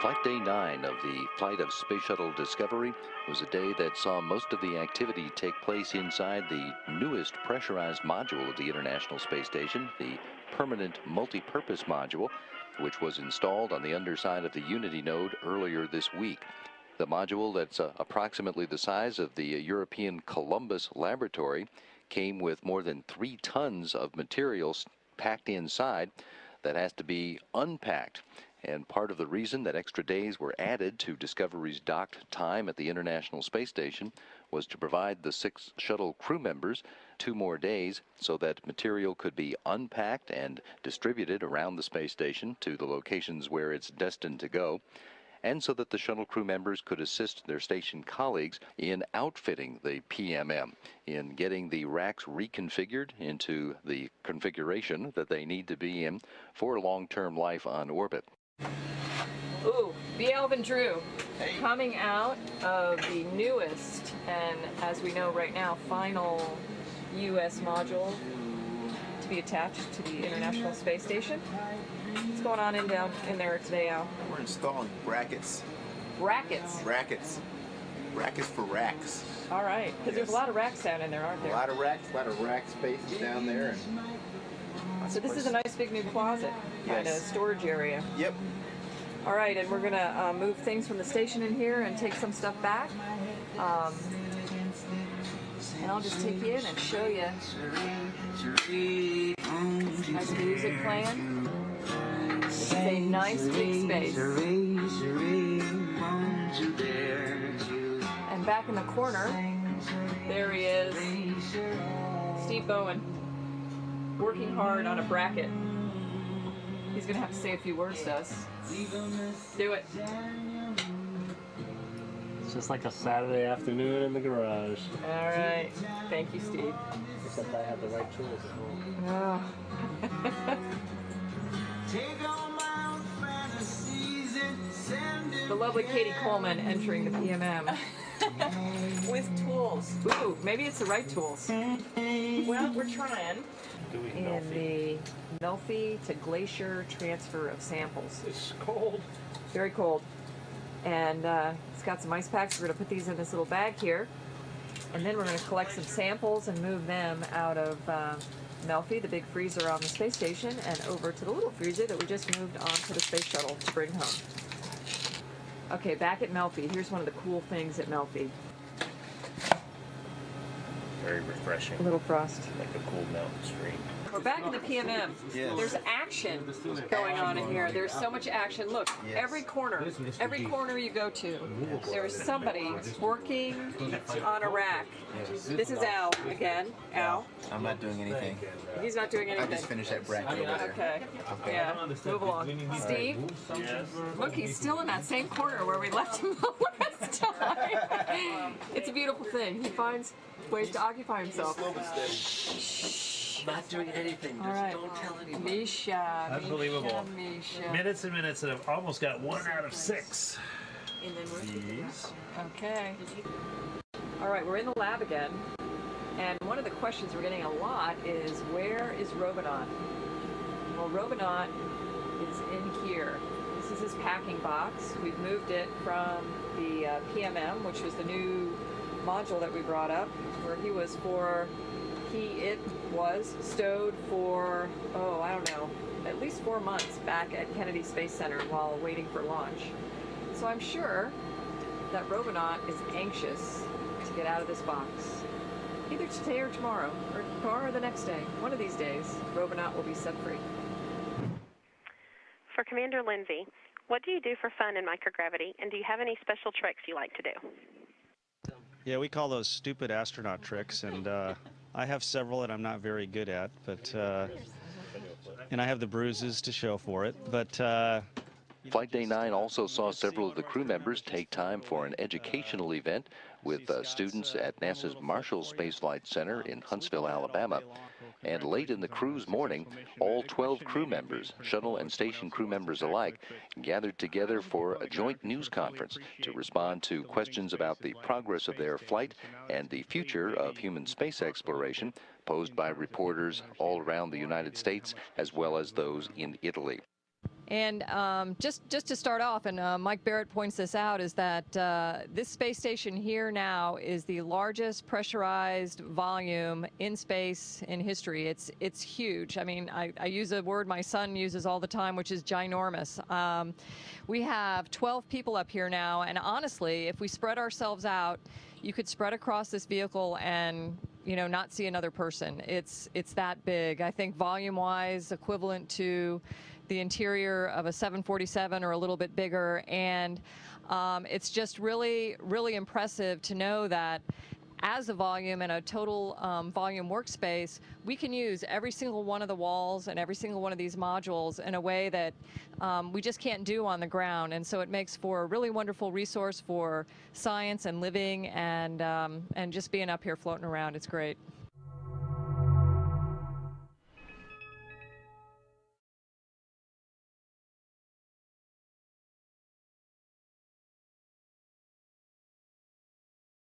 Flight Day 9 of the flight of Space Shuttle Discovery was a day that saw most of the activity take place inside the newest pressurized module of the International Space Station, the Permanent Multi-Purpose Module, which was installed on the underside of the Unity node earlier this week. The module, that's approximately the size of the European Columbus Laboratory, came with more than 3 tons of materials packed inside that has to be unpacked. And part of the reason that extra days were added to Discovery's docked time at the International Space Station was to provide the 6 shuttle crew members 2 more days so that material could be unpacked and distributed around the space station to the locations where it's destined to go, and so that the shuttle crew members could assist their station colleagues in outfitting the PMM, in getting the racks reconfigured into the configuration that they need to be in for long-term life on orbit. Ooh, B. Alvin Drew, coming out of the newest and, as we know right now, final U.S. module to be attached to the International Space Station. What's going on down in there today, Al? We're installing brackets. Brackets? Brackets. Brackets for racks. All right, because there's a lot of racks down in there, aren't there? A lot of rack space down there. And so this is a nice big new closet, kind of storage area. Yep. All right, and we're going to move things from the station in here and take some stuff back. And I'll just take you in and show you. Nice music playing. This is a nice big space. And back in the corner, there he is, Steve Bowen, working hard on a bracket. He's going to have to say a few words to us. Do it. It's just like a Saturday afternoon in the garage. All right. Thank you, Steve. Except I have the right tools at home. The lovely Katie Coleman entering the PMM. With tools. Ooh, maybe it's the right tools. Well, we're trying. In the Melfi to Glacier transfer of samples. It's cold. Very cold. And it's got some ice packs. We're going to put these in this little bag here. And then we're going to collect some samples and move them out of Melfi, the big freezer on the space station, and over to the little freezer that we just moved onto the space shuttle to bring home. Okay, back at Melfi. Here's one of the cool things at Melfi. Very refreshing. A little frost. Like a cool mountain stream. We're back in the PMM. Yes. There's action going on in here. There's so much action. Look, every corner you go to, there's somebody working on a rack. This is Al again. Al. I'm not doing anything. He's not doing anything. I just finished that bracket over there. Okay. Yeah. Move along. Steve. Look, he's still in that same corner where we left him the last time. It's a beautiful thing. He finds ways to occupy himself. I'm not doing anything. Just don't tell anyone. Misha. Unbelievable. Misha. Minutes and minutes, and I've almost got 1 out of 6. And then okay. All right, we're in the lab again. And one of the questions we're getting a lot is, where is Robinaut? Well, Robinaut is in here. This is his packing box. We've moved it from the PMM, which was the new module that we brought up, where he was it was stowed for, I don't know, at least 4 months back at Kennedy Space Center while waiting for launch. So I'm sure that Robinaut is anxious to get out of this box. Either today or tomorrow or the next day. One of these days, Robinaut will be set free. For Commander Lindsay, what do you do for fun in microgravity, and do you have any special tricks you like to do? Yeah, we call those stupid astronaut tricks, and I have several that I'm not very good at, but and I have the bruises to show for it. But Flight Day 9 also saw several of the crew members take time for an educational event with students at NASA's Marshall Space Flight Center in Huntsville, Alabama. And late in the crew's morning, all 12 crew members, shuttle and station crew members alike, gathered together for a joint news conference to respond to questions about the progress of their flight and the future of human space exploration posed by reporters all around the United States as well as those in Italy. And just to start off, and Mike Barrett points this out, is that this space station here now is the largest pressurized volume in space in history. It's huge. I mean, I use a word my son uses all the time, which is ginormous. We have 12 people up here now, and honestly, if we spread ourselves out, you could spread across this vehicle and not see another person. It's that big. I think volume-wise, equivalent to the interior of a 747 or a little bit bigger, and it's just really, really impressive to know that as a volume and a total volume workspace, we can use every single one of the walls and every single one of these modules in a way that we just can't do on the ground. And so it makes for a really wonderful resource for science and living and just being up here floating around. It's great.